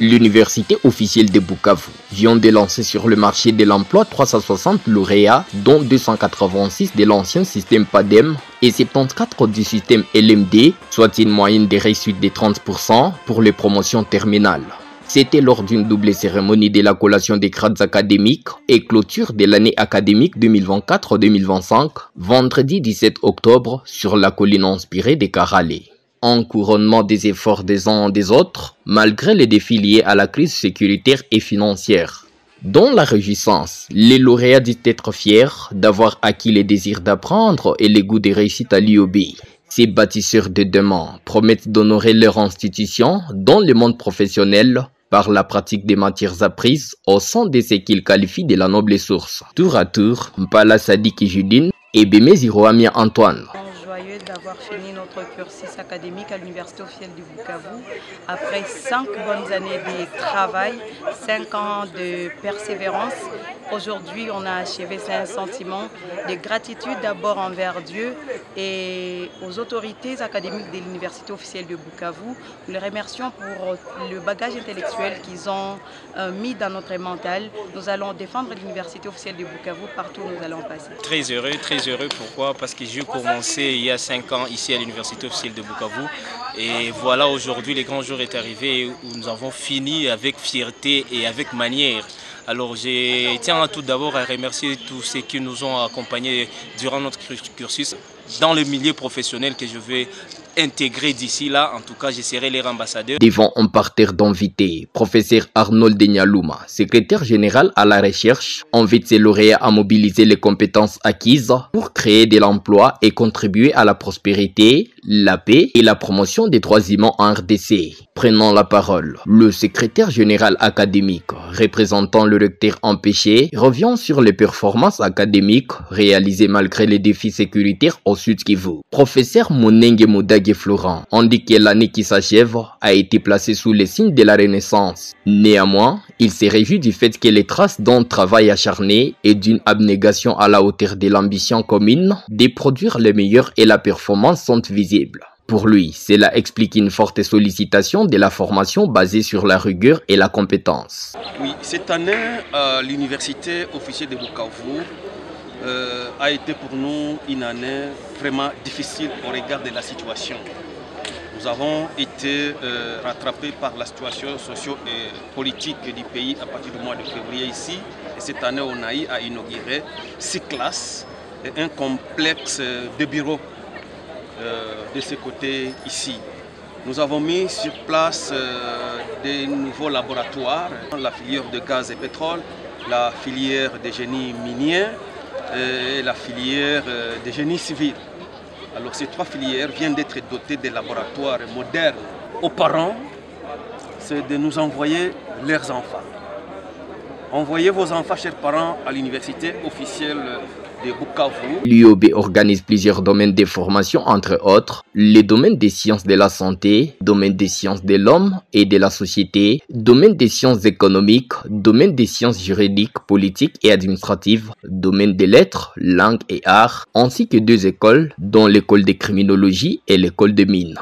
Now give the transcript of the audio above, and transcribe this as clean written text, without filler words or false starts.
L'université officielle de Bukavu vient de lancer sur le marché de l'emploi 360 lauréats, dont 286 de l'ancien système PADEM et 74 du système LMD, soit une moyenne de réussite de 30% pour les promotions terminales. C'était lors d'une double cérémonie de la collation des grades académiques et clôture de l'année académique 2024-2025, vendredi 17 octobre, sur la colline inspirée de Karale. En couronnement des efforts des uns et des autres, malgré les défis liés à la crise sécuritaire et financière. Dans la réjouissance, les lauréats disent être fiers d'avoir acquis le désir d'apprendre et le goût de réussite à l'IOB. Ces bâtisseurs de demain promettent d'honorer leur institution dans le monde professionnel par la pratique des matières apprises au sein de ce qu'ils qualifient de la noble source. Tour à tour, Mpala Sadik Judine et Bémézi Roamia Antoine. Joyeux d'avoir fini notre cursus académique à l'Université officielle du Bukavu après 5 bonnes années de travail, 5 ans de persévérance. Aujourd'hui, on a achevé. C'est un sentiment de gratitude d'abord envers Dieu et aux autorités académiques de l'Université officielle de Bukavu. Nous les remercions pour le bagage intellectuel qu'ils ont mis dans notre mental. Nous allons défendre l'Université officielle de Bukavu partout où nous allons passer. Très heureux. Pourquoi? Parce que j'ai commencé il y a 5 ans ici à l'Université officielle de Bukavu. Et voilà, aujourd'hui, le grand jour est arrivé où nous avons fini avec fierté et avec manière. Alors je tiens tout d'abord à remercier tous ceux qui nous ont accompagnés durant notre cursus dans le milieu professionnel que je vais intégrer d'ici là. En tout cas, je serai leur ambassadeur. Devant un parterre d'invités, professeur Arnold Nyaluma, secrétaire général à la recherche, invite ses lauréats à mobiliser les compétences acquises pour créer de l'emploi et contribuer à la prospérité, la paix et la promotion des droits humains en RDC. Prenant la parole, le secrétaire général académique, représentant le recteur empêché, revient sur les performances académiques réalisées malgré les défis sécuritaires au Sud Kivu. Professeur Monenge Moudage Florent indique que l'année qui s'achève a été placée sous les signes de la Renaissance. Néanmoins, il se réjouit du fait que les traces d'un travail acharné et d'une abnégation à la hauteur de l'ambition commune de produire le meilleur et la performance sont visibles. Pour lui, cela explique une forte sollicitation de la formation basée sur la rigueur et la compétence. Oui, cette année, l'Université officielle de Bukavu a été pour nous une année vraiment difficile au regard de la situation. Nous avons été rattrapés par la situation socio et politique du pays à partir du mois de février ici. Et cette année, on a eu à inaugurer 6 classes et un complexe de bureaux de ce côté ici. Nous avons mis sur place des nouveaux laboratoires, la filière de gaz et pétrole, la filière de génie minier et la filière de génie civil. Alors ces 3 filières viennent d'être dotées de laboratoires modernes. Aux parents, c'est de nous envoyer leurs enfants. Envoyez vos enfants, chers parents, à l'université officielle de Bukavu. L'IOB organise plusieurs domaines de formation, entre autres les domaines des sciences de la santé, domaine des sciences de l'homme et de la société, domaine des sciences économiques, domaine des sciences juridiques, politiques et administratives, domaine des lettres, langues et arts, ainsi que 2 écoles, dont l'école de criminologie et l'école de mines.